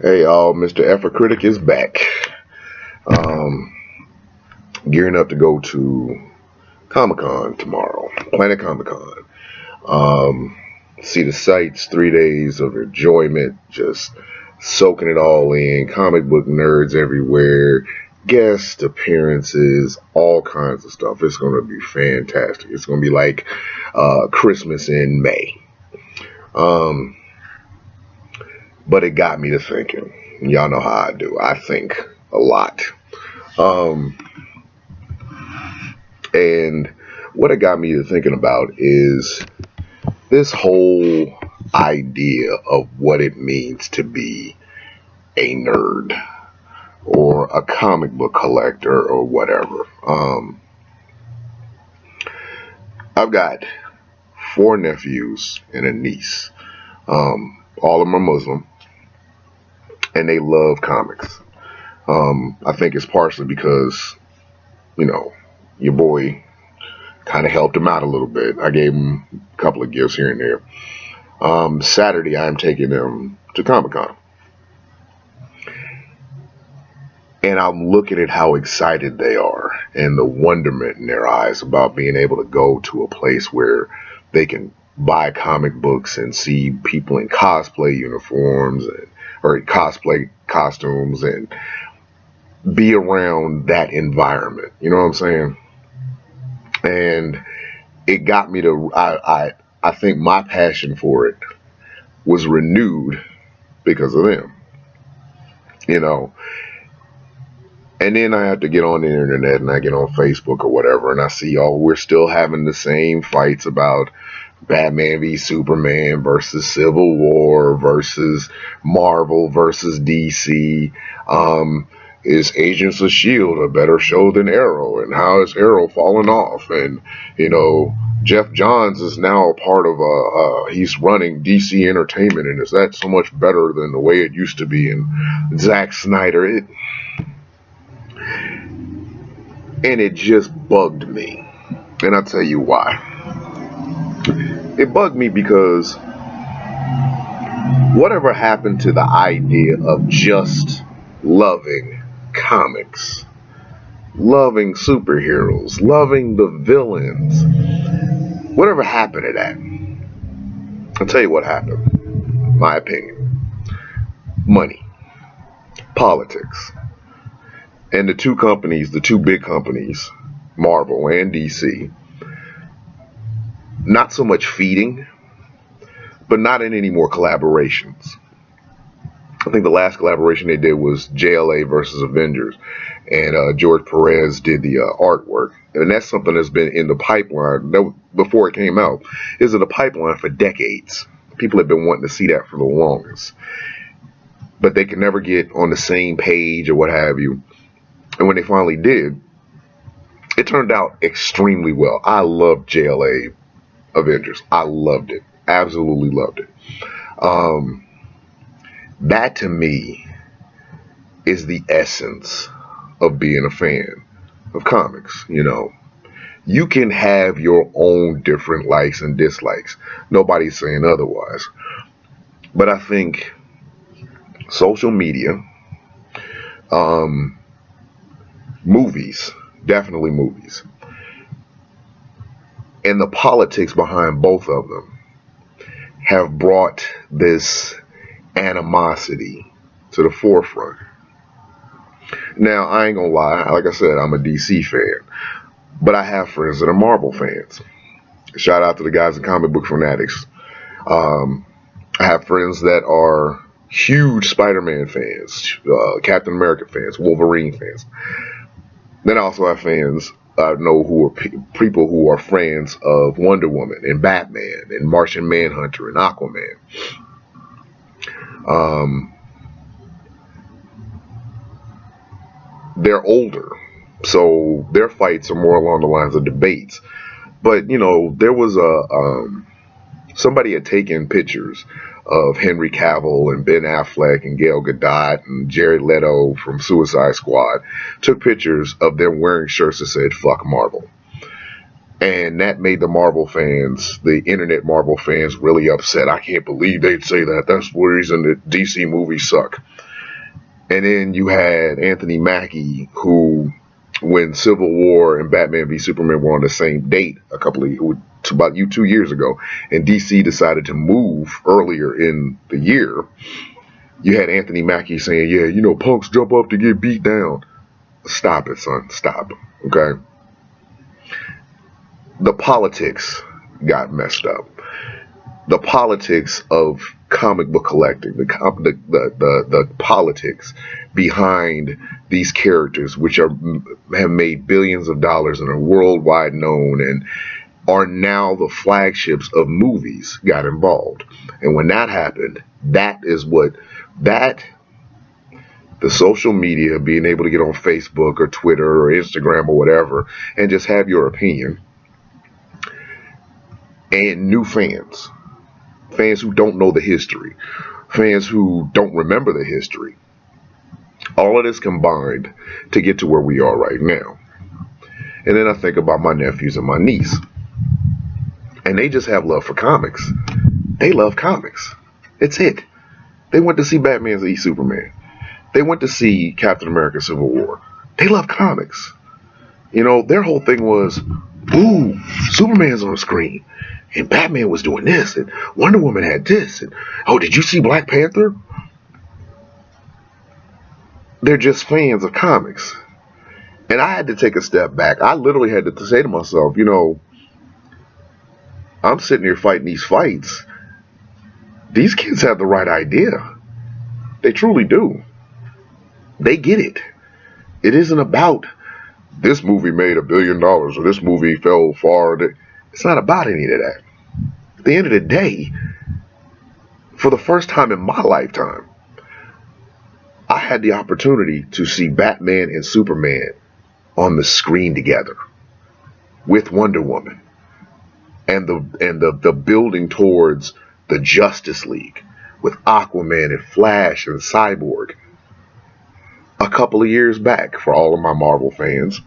Hey y'all, Mr. Effort Critic is back. Um, Gearing up to go to Comic Con tomorrow, Planet Comic Con. Um, see the sights, 3 days of enjoyment, just soaking it all in. Comic book nerds everywhere, guest appearances, all kinds of stuff. It's going to be fantastic. It's going to be like Christmas in May. Um, but it got me to thinking. Y'all know how I do. I think a lot. Um, and what it got me to thinking about is this whole idea of what it means to be a nerd or a comic book collector or whatever. I've got four nephews and a niece. All of them are Muslim and they love comics. I think it's partially because, you know, your boy kind of helped him out a little bit. I gave him a couple of gifts here and there. Saturday, I'm taking them to Comic Con. And I'm looking at how excited they are and the wonderment in their eyes about being able to go to a place where they can buy comic books and see people in cosplay uniforms or cosplay costumes and be around that environment. You know what I'm saying? And it got me to I think my passion for it was renewed because of them. You know, and then I have to get on the internet and I get on Facebook or whatever and I see, oh, we're still having the same fights about Batman v Superman versus Civil War versus Marvel versus DC. Is Agents of S.H.I.E.L.D. a better show than Arrow? And how is Arrow falling off? And, you know, Jeff Johns is now a part of he's running DC Entertainment, and is that so much better than the way it used to be? And Zack Snyder, and it just bugged me. And I'll tell you why. It bugged me because whatever happened to the idea of just loving comics, loving superheroes, loving the villains? Whatever happened to that? I'll tell you what happened. My opinion. Money. Politics. And the two big companies, Marvel and DC, not so much feeding, but not in any more collaborations. I think the last collaboration they did was JLA versus Avengers, and George Perez did the artwork, and that's something that's been in the pipeline before it came out. Is in the pipeline for decades. People have been wanting to see that for the longest, but they could never get on the same page or what have you. And when they finally did, it turned out extremely well. I loved JLA Avengers. I loved it. Absolutely loved it. That to me is the essence of being a fan of comics. You know, you can have your own different likes and dislikes. Nobody's saying otherwise. But I think social media, movies, definitely movies, and the politics behind both of them have brought this animosity to the forefront. Now, I ain't gonna lie, like I said, I'm a DC fan, but I have friends that are Marvel fans. Shout out to the guys at Comic Book Fanatics. I have friends that are huge Spider-Man fans, Captain America fans, Wolverine fans. Then I also have fans I know who are people who are fans of Wonder Woman and Batman and Martian Manhunter and Aquaman. Um, they're older, so their fights are more along the lines of debates. But you know, there was somebody had taken pictures of Henry Cavill and Ben Affleck and Gail Gadot and Jared Leto from Suicide Squad, took pictures of them wearing shirts that said "fuck Marvel." And that made the Marvel fans, the internet Marvel fans, really upset. I can't believe they'd say that. That's the reason that DC movies suck. And then you had Anthony Mackie, who, when Civil War and Batman v Superman were on the same date about 2 years ago, and DC decided to move earlier in the year, you had Anthony Mackie saying, "Yeah, punks jump up to get beat down." Stop it, son. Stop. Okay. The politics got messed up. The politics of comic book collecting, the politics behind these characters, which have made billions of dollars and are worldwide known and are now the flagships of movies, got involved. And when that happened, that is what that the social media, being able to get on Facebook or Twitter or Instagram or whatever and just have your opinion, and new fans who don't know the history, fans who don't remember the history. All of this combined to get to where we are right now. And then I think about my nephews and my niece. And they just have love for comics. They love comics. It's it. They went to see Batman v Superman. They went to see Captain America Civil War. They love comics. Their whole thing was, ooh, Superman's on the screen. And Batman was doing this. And Wonder Woman had this. And, oh, did you see Black Panther? They're just fans of comics. And I had to take a step back. I literally had to say to myself, I'm sitting here fighting these fights. These kids have the right idea. They truly do. They get it. It isn't about this movie made $1 billion or this movie fell far. It's not about any of that. At the end of the day, for the first time in my lifetime, I had the opportunity to see Batman and Superman on the screen together with Wonder Woman and the building towards the Justice League with Aquaman and Flash and Cyborg a couple of years back. For all of my Marvel fans,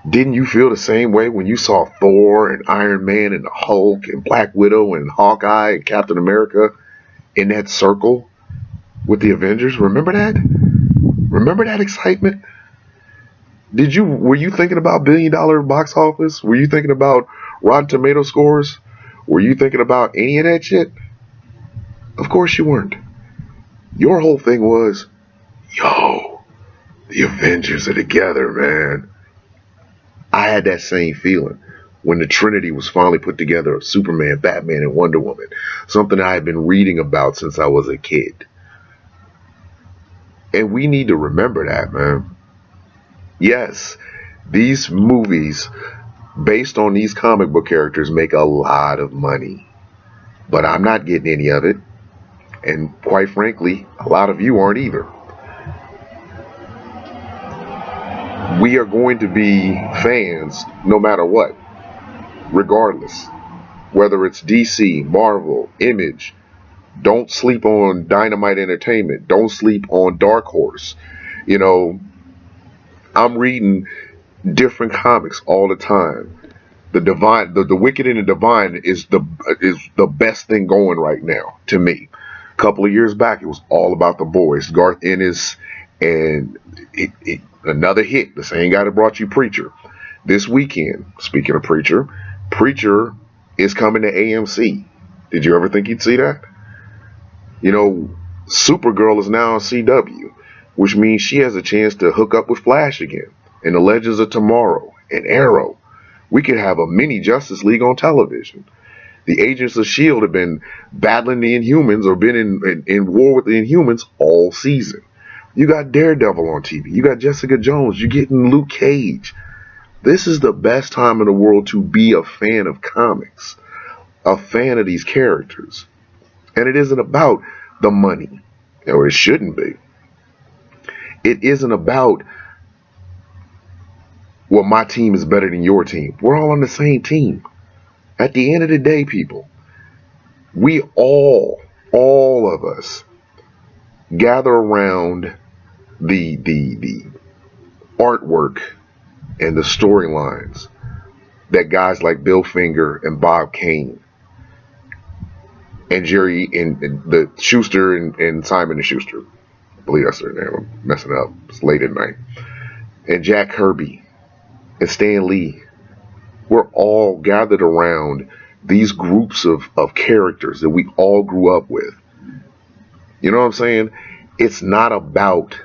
didn't you feel the same way when you saw Thor and Iron Man and the Hulk and Black Widow and Hawkeye and Captain America in that circle with the Avengers? Remember that? Remember that excitement? Were you thinking about $1 billion box office? Were you thinking about Rotten Tomato scores? Were you thinking about any of that shit? Of course you weren't. Your whole thing was, yo, the Avengers are together, man. I had that same feeling when the Trinity was finally put together of Superman, Batman, and Wonder Woman. Something I had been reading about since I was a kid. And we need to remember that, man. Yes, these movies based on these comic book characters make a lot of money. But I'm not getting any of it. And quite frankly, a lot of you aren't either. We are going to be fans no matter what, regardless. Whether it's DC, Marvel, Image. Don't sleep on Dynamite Entertainment. Don't sleep on Dark Horse. I'm reading different comics all the time. The Wicked and the Divine is the best thing going right now to me. A couple of years back, it was all about the boys, Garth Ennis, and another hit, the same guy that brought you Preacher. This weekend, speaking of Preacher is coming to AMC. Did you ever think you'd see that? Supergirl is now on CW, which means she has a chance to hook up with Flash again, and the Legends of Tomorrow, and Arrow. We could have a mini Justice League on television. The Agents of S.H.I.E.L.D. have been battling the Inhumans or been in war with the Inhumans all season. You got Daredevil on TV. You got Jessica Jones. You're getting Luke Cage. This is the best time in the world to be a fan of comics, a fan of these characters. And it isn't about the money, or it shouldn't be. It isn't about, well, my team is better than your team. We're all on the same team. At the end of the day, people, we all of us, gather around the artwork and the storylines that guys like Bill Finger and Bob Kane and Jerry and the Schuster and Simon and Schuster believe that's their name. I'm messing up. It's late at night. And Jack Kirby and Stan Lee. We're all gathered around these groups of characters that we all grew up with. You know what I'm saying? It's not about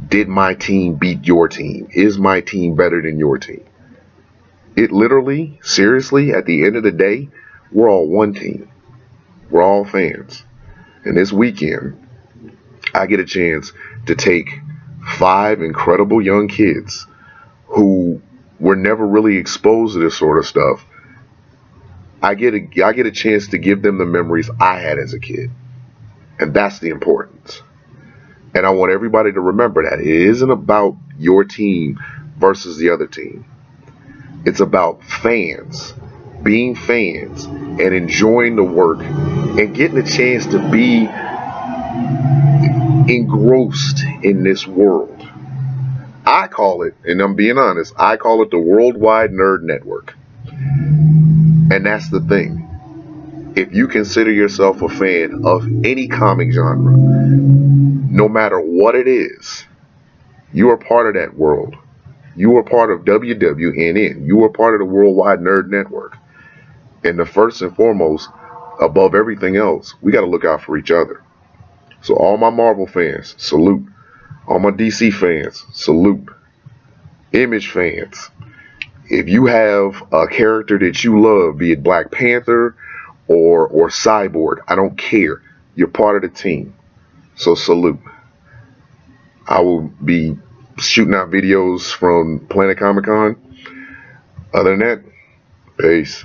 did my team beat your team? Is my team better than your team? It literally, seriously, at the end of the day, we're all one team. We're all fans. And this weekend, I get a chance to take 5 incredible young kids who were never really exposed to this sort of stuff. I get a chance to give them the memories I had as a kid. And that's the importance. And I want everybody to remember that. It isn't about your team versus the other team. It's about fans, being fans, and enjoying the work and getting a chance to be engrossed in this world. I call it, and I'm being honest, I call it the Worldwide Nerd Network. And that's the thing. If you consider yourself a fan of any comic genre, no matter what it is, you are part of that world. You are part of WWNN. You are part of the Worldwide Nerd Network. And the first and foremost, above everything else, we got to look out for each other. So all my Marvel fans, salute. All my DC fans, salute. Image fans, if you have a character that you love, be it Black Panther or Cyborg, I don't care. You're part of the team. So salute. I will be shooting out videos from Planet Comic Con. Other than that, peace.